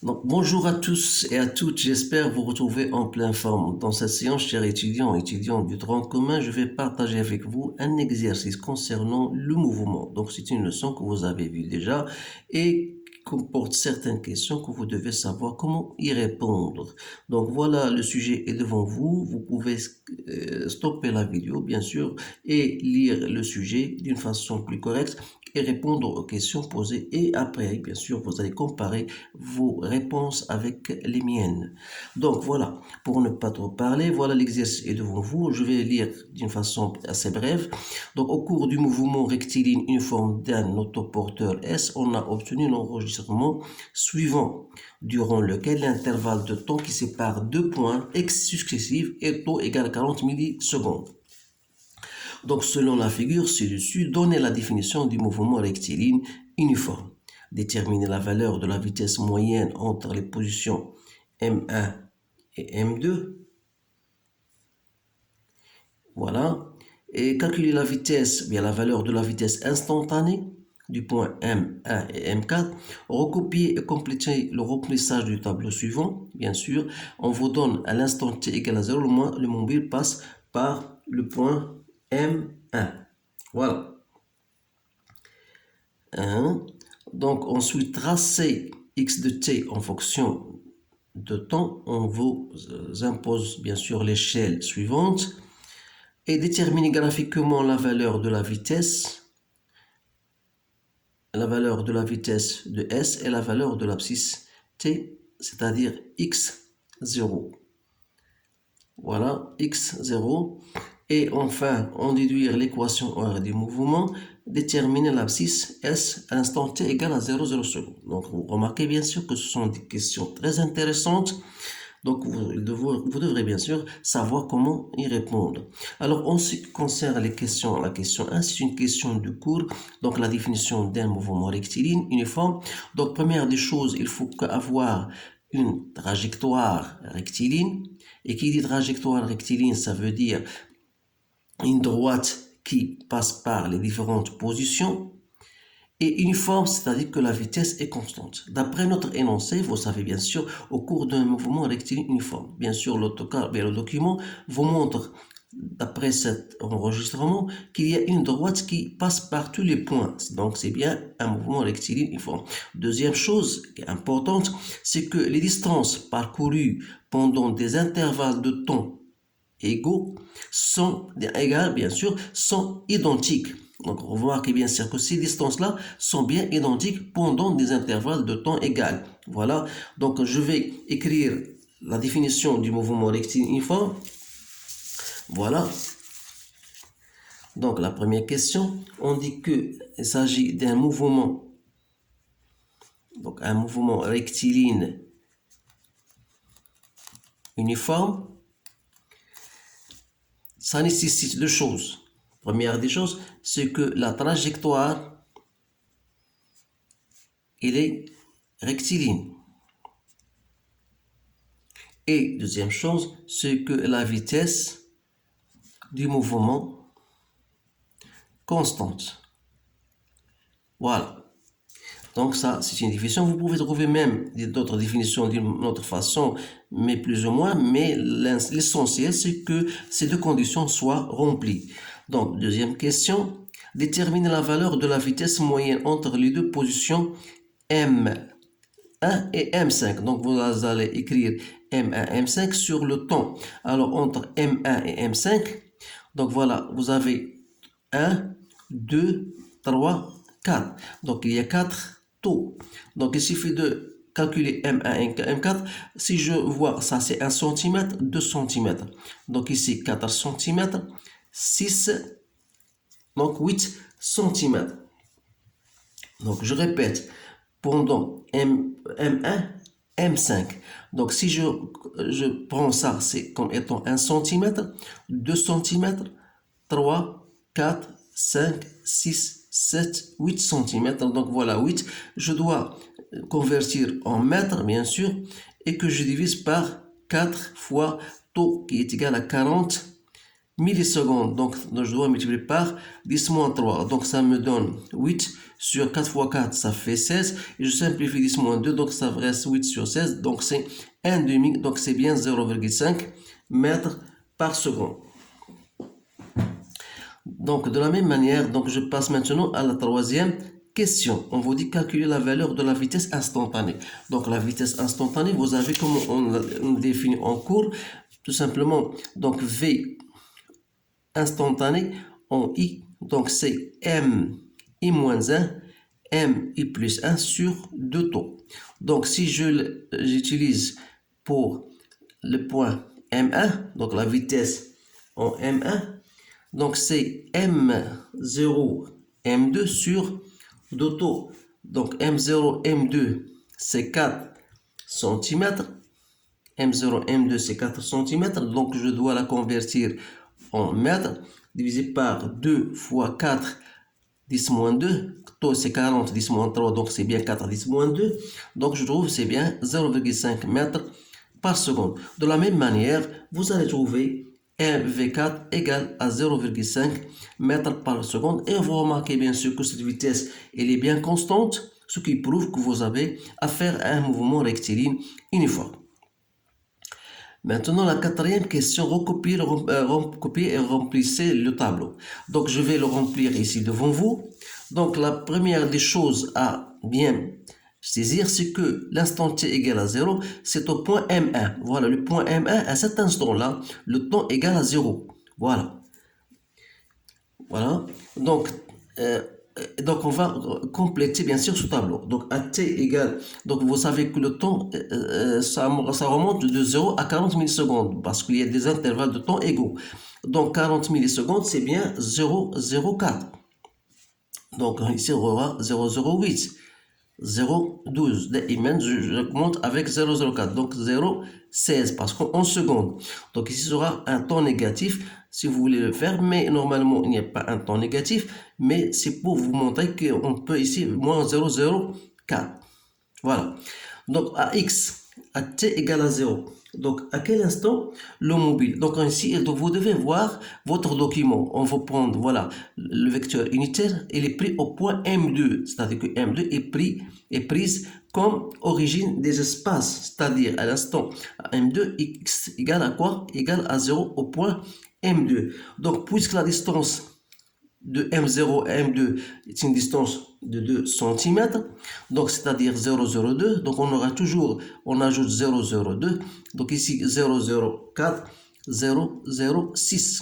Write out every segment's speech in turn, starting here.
Donc, bonjour à tous et à toutes, j'espère vous retrouver en pleine forme. Dans cette séance, chers étudiants et étudiantes du tronc commun, je vais partager avec vous un exercice concernant le mouvement. Donc, c'est une leçon que vous avez vue déjà et qui comporte certaines questions que vous devez savoir comment y répondre. Donc, voilà, le sujet est devant vous. Vous pouvez stopper la vidéo, bien sûr, et lire le sujet d'une façon plus correcte et répondre aux questions posées. Et après, bien sûr, vous allez comparer vos réponses avec les miennes. Donc voilà, pour ne pas trop parler, voilà l'exercice est devant vous. Je vais lire d'une façon assez brève. Donc au cours du mouvement rectiligne uniforme d'un autoporteur S, on a obtenu l'enregistrement suivant, durant lequel l'intervalle de temps qui sépare deux points x successifs est taux égal à 40 millisecondes. Donc selon la figure ci-dessus, donnez la définition du mouvement rectiligne uniforme. Déterminer la valeur de la vitesse moyenne entre les positions M1 et M2. Voilà. Et calculer la vitesse, bien la valeur de la vitesse instantanée du point M1 et M4. Recopier et compléter le remplissage du tableau suivant. Bien sûr, on vous donne à l'instant t égal à 0, le mobile passe par le point M1. Voilà. 1. Donc ensuite, tracer x de t en fonction de temps. On vous impose bien sûr l'échelle suivante et déterminer graphiquement la valeur de la vitesse de S et la valeur de l'abscisse t, c'est-à-dire x0. Voilà, x0. Et enfin, en déduire l'équation horaire du mouvement, déterminer l'abscisse S à l'instant t égale à 0,0 secondes. Donc, vous remarquez bien sûr que ce sont des questions très intéressantes. Donc, vous devrez bien sûr savoir comment y répondre. Alors, en ce qui concerne la question 1, c'est une question de cours. Donc, la définition d'un mouvement rectiligne uniforme. Donc, première des choses, il faut avoir une trajectoire rectiligne. Et qui dit trajectoire rectiligne, ça veut dire une droite qui passe par les différentes positions. Et uniforme, c'est-à-dire que la vitesse est constante. D'après notre énoncé, vous savez bien sûr, au cours d'un mouvement rectiligne uniforme, bien sûr, le document vous montre, d'après cet enregistrement, qu'il y a une droite qui passe par tous les points. Donc, c'est bien un mouvement rectiligne uniforme. Deuxième chose qui est importante, c'est que les distances parcourues pendant des intervalles de temps égaux bien sûr, sont identiques. Donc, on voit que bien sûr que ces distances-là sont bien identiques pendant des intervalles de temps égaux. Voilà. Donc, je vais écrire la définition du mouvement rectiligne uniforme. Voilà. Donc, la première question, on dit qu'il s'agit d'un mouvement, donc un mouvement rectiligne uniforme. Ça nécessite deux choses. Première des choses, c'est que la trajectoire, elle est rectiligne. Et deuxième chose, c'est que la vitesse du mouvement constante. Voilà. Donc ça, c'est une définition. Vous pouvez trouver même d'autres définitions d'une autre façon, mais plus ou moins. Mais l'essentiel, c'est que ces deux conditions soient remplies. Donc, deuxième question. Déterminer la valeur de la vitesse moyenne entre les deux positions M1 et M5. Donc, vous allez écrire M1 et M5 sur le temps. Alors, entre M1 et M5, donc voilà, vous avez 1, 2, 3, 4. Donc, il y a 4 taux. Donc, il suffit de calculer M1 et M4. Si je vois ça, c'est 1 cm, 2 cm. Donc, ici, 4 cm, 6, donc 8 cm. Donc, je répète, pendant M1, M5. Donc, si je prends ça, c'est comme étant 1 cm, 2 cm, 3, 4, 5, 6, 7, 8 cm. Donc, voilà, 8. Je dois convertir en mètres, bien sûr, et que je divise par 4 fois taux qui est égal à 40 millisecondes. Donc, je dois multiplier par 10 moins 3. Donc, ça me donne 8 sur 4 fois 4, ça fait 16. Et je simplifie 10 moins 2, donc ça reste 8 sur 16. Donc, c'est 1 demi. Donc, c'est bien 0,5 mètres par seconde. Donc, de la même manière, donc je passe maintenant à la troisième question. On vous dit calculer la valeur de la vitesse instantanée. Donc, la vitesse instantanée, vous avez comment on définit en cours. Tout simplement, donc V instantané en I. Donc, c'est M I moins 1, M I plus 1 sur 2 taux. Donc, si j'utilise pour le point M1, donc la vitesse en M1, donc c'est M0, M2 sur 2 taux. Donc M0, M2, c'est 4 cm. M0, M2, c'est 4 cm. Donc je dois la convertir en mètres. Divisé par 2 fois 4, 10 moins 2. Taux, c'est 40, 10 moins 3. Donc c'est bien 4, 10 moins 2. Donc je trouve c'est bien 0,5 mètres par seconde. De la même manière, vous allez trouver un V4 égale à 0,5 mètres par seconde. Et vous remarquez bien sûr que cette vitesse elle est bien constante, ce qui prouve que vous avez affaire à un mouvement rectiligne uniforme. Maintenant, la quatrième question, recopiez et remplissez le tableau. Donc, je vais le remplir ici devant vous. Donc, la première des choses à bien saisir, c'est que l'instant t égale à 0, c'est au point M1. Voilà, le point M1, à cet instant-là, le temps égale à 0. Voilà. Voilà. Donc on va compléter bien sûr ce tableau. Donc à t égale, donc vous savez que le temps, ça remonte de 0 à 40 millisecondes parce qu'il y a des intervalles de temps égaux. Donc 40 millisecondes, c'est bien 0,04. Donc ici on aura 0,08. 0,12. Je monte avec 0,04. Donc 0,16 parce qu'en secondes. Donc ici sera un temps négatif si vous voulez le faire. Mais normalement, il n'y a pas un temps négatif. Mais c'est pour vous montrer qu'on peut ici moins 0,04. Voilà. Donc à x, à t égale à 0. Donc à quel instant le mobile. Donc ici, vous devez voir votre document. On va prendre, voilà, le vecteur unitaire, il est pris au point M2. C'est-à-dire que M2 est prise comme origine des espaces. C'est-à-dire à l'instant M2, x égale à quoi? Égale à 0 au point M2. Donc puisque la distance de M0 à M2 est une distance de 2 cm, donc c'est-à-dire 0,02, donc on aura toujours, on ajoute 0,02, donc ici 0,04, 0,06.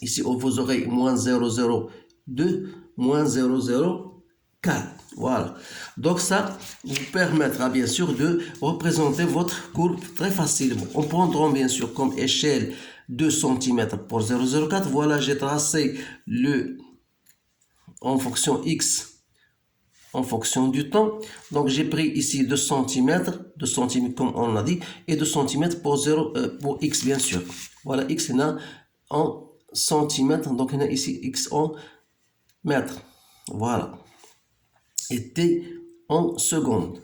Ici, vous aurez moins 0,02, moins 0,04. Voilà. Donc ça vous permettra bien sûr de représenter votre courbe très facilement. On prendra bien sûr comme échelle 2 cm pour 0,04. Voilà, j'ai tracé en fonction x, en fonction du temps. Donc j'ai pris ici 2 cm comme on l'a dit, et 2 cm pour, pour x bien sûr. Voilà, x est là en centimètres, donc on a ici x en mètres. Voilà. Et t en secondes.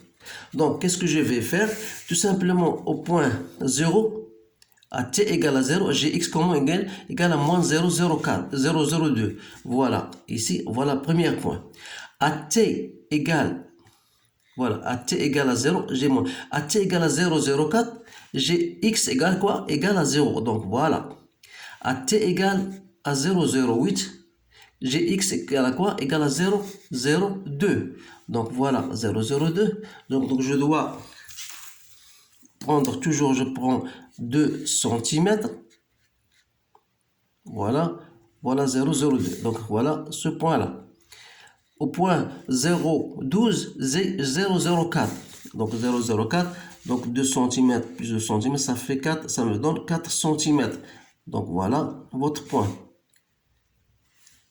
Donc qu'est-ce que je vais faire? Tout simplement au point 0, à t égale à 0, j'ai x comment égal à moins 0,04, 0,02. Voilà, ici, voilà premier point. À t égale, voilà, à t égale à 0, j'ai moins. À t égale à 0,04, j'ai x égale quoi? Égale à 0. Donc voilà. À t égale à 0,08, j'ai x égale à quoi? Égale à 0,02. Donc voilà, 0,02. Donc je dois prendre, toujours je prends 2 cm. Voilà, voilà 0,02. Donc voilà ce point-là. Au point 0,12, 0,04. Donc 0,04, donc 2 cm plus 2 cm, ça fait 4, ça me donne 4 cm. Donc voilà votre point.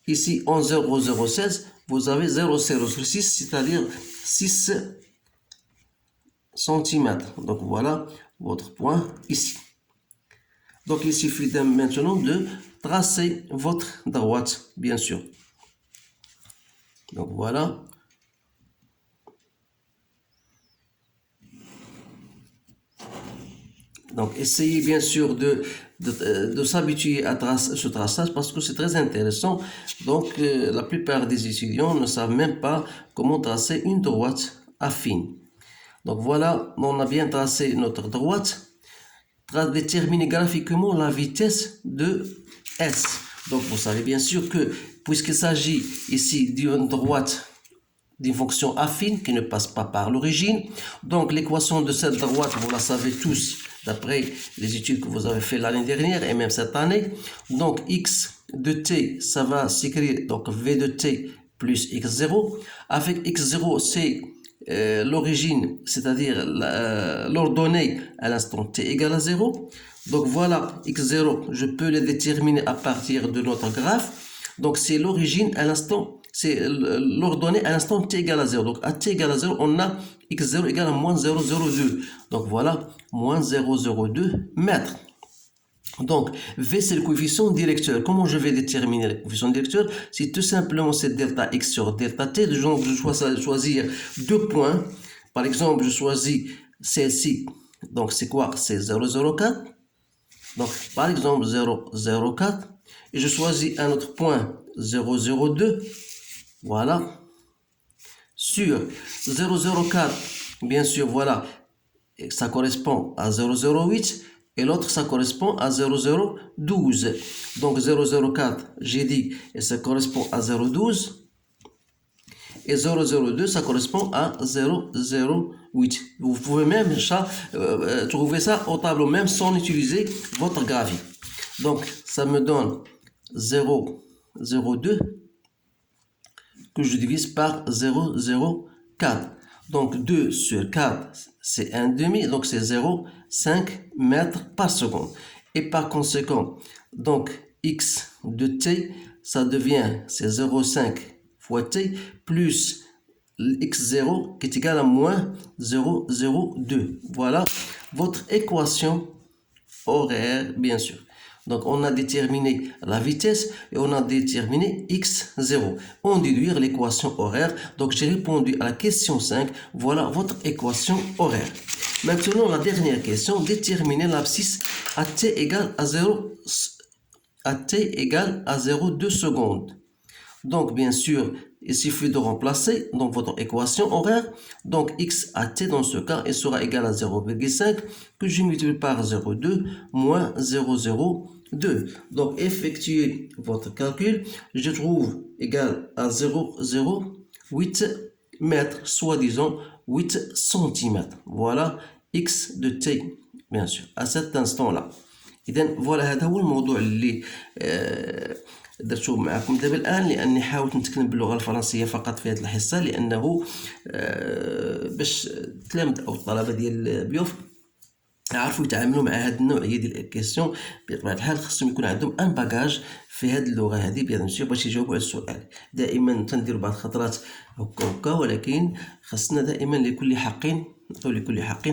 Ici, en 0,016, vous avez 0,006, c'est-à-dire 6 cm. Donc voilà votre point ici. Donc il suffit maintenant de tracer votre droite, bien sûr. Donc voilà. Donc, essayez bien sûr de s'habituer à ce traçage parce que c'est très intéressant. Donc, la plupart des étudiants ne savent même pas comment tracer une droite affine. Donc, voilà, on a bien tracé notre droite. Déterminer graphiquement la vitesse de S. Donc, vous savez bien sûr que, puisqu'il s'agit ici d'une droite d'une fonction affine qui ne passe pas par l'origine. Donc l'équation de cette droite, vous la savez tous d'après les études que vous avez fait l'année dernière et même cette année. Donc x de t, ça va s'écrire donc v de t plus x0. Avec x0, c'est l'origine, c'est-à-dire l'ordonnée à l'instant t égale à 0. Donc voilà, x0, je peux le déterminer à partir de notre graphe. Donc c'est l'origine à l'instant, c'est l'ordonnée à l'instant t égale à 0. Donc à t égale à 0, on a x0 égale à moins 0,02. Donc voilà, moins 0,02 mètres. Donc V c'est le coefficient directeur. Comment je vais déterminer le coefficient directeur? C'est tout simplement cette delta x sur delta t. Donc je choisis choisir deux points. Par exemple, je choisis celle-ci. Donc c'est quoi? C'est 0,04. Donc par exemple 0,04. Et je choisis un autre point 0,02. Voilà. Sur 0,04, bien sûr, voilà, ça correspond à 0,08 et l'autre, ça correspond à 0,012. Donc 0,04, j'ai dit, et ça correspond à 0,12. Et 0,02, ça correspond à 0,08. Vous pouvez même trouver ça au tableau, même sans utiliser votre graphique. Donc, ça me donne 0,02 que je divise par 0,04. Donc 2 sur 4, c'est 1,5, donc c'est 0,5 mètres par seconde. Et par conséquent, donc x de t, ça devient, c'est 0,5 fois t, plus x0 qui est égal à moins 0,02. Voilà votre équation horaire, bien sûr. Donc, on a déterminé la vitesse et on a déterminé x0. On déduire l'équation horaire. Donc, j'ai répondu à la question 5. Voilà votre équation horaire. Maintenant, la dernière question. Déterminer l'abscisse à t égale à 0, à t égale à 0,2 secondes. Donc, bien sûr, il suffit de remplacer donc votre équation horaire. Donc, x à t dans ce cas, il sera égal à 0,5 que je multiplie par 0,2 moins 0,02. Donc, effectuez votre calcul. Je trouve égal à 0,08 mètres, soit disons 8 cm. Voilà x de t, bien sûr, à cet instant-là. إذن voilà هذا هو الموضوع اللي درته معكم دابا الان لاني حاولت نتكلم باللغه الفرنسيه فقط في هذه الحصه لانه باش التلاميذ او الطلبه ديال بيوف يعرفوا يتعاملوا مع هذه النوعيه ديال الكيسيون. بطبيعه الحال خصهم يكون عندهم ان باجاج في هذه اللغه هذه بيان سور باش يجاوبوا على السؤال. دائما تنديروا بعض الخطرات هكا ولكن خصنا دائما لكل حق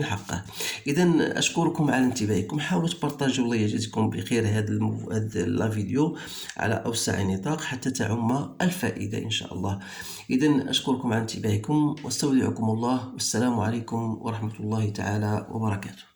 حقه. اذا اشكركم على انتباهكم. حاولوا تبارطاجوا الله يجزيكم بخير هذا لا فيديو على اوسع نطاق حتى تعم الفائده ان شاء الله. اذا اشكركم على انتباهكم واستودعكم الله والسلام عليكم ورحمه الله تعالى وبركاته.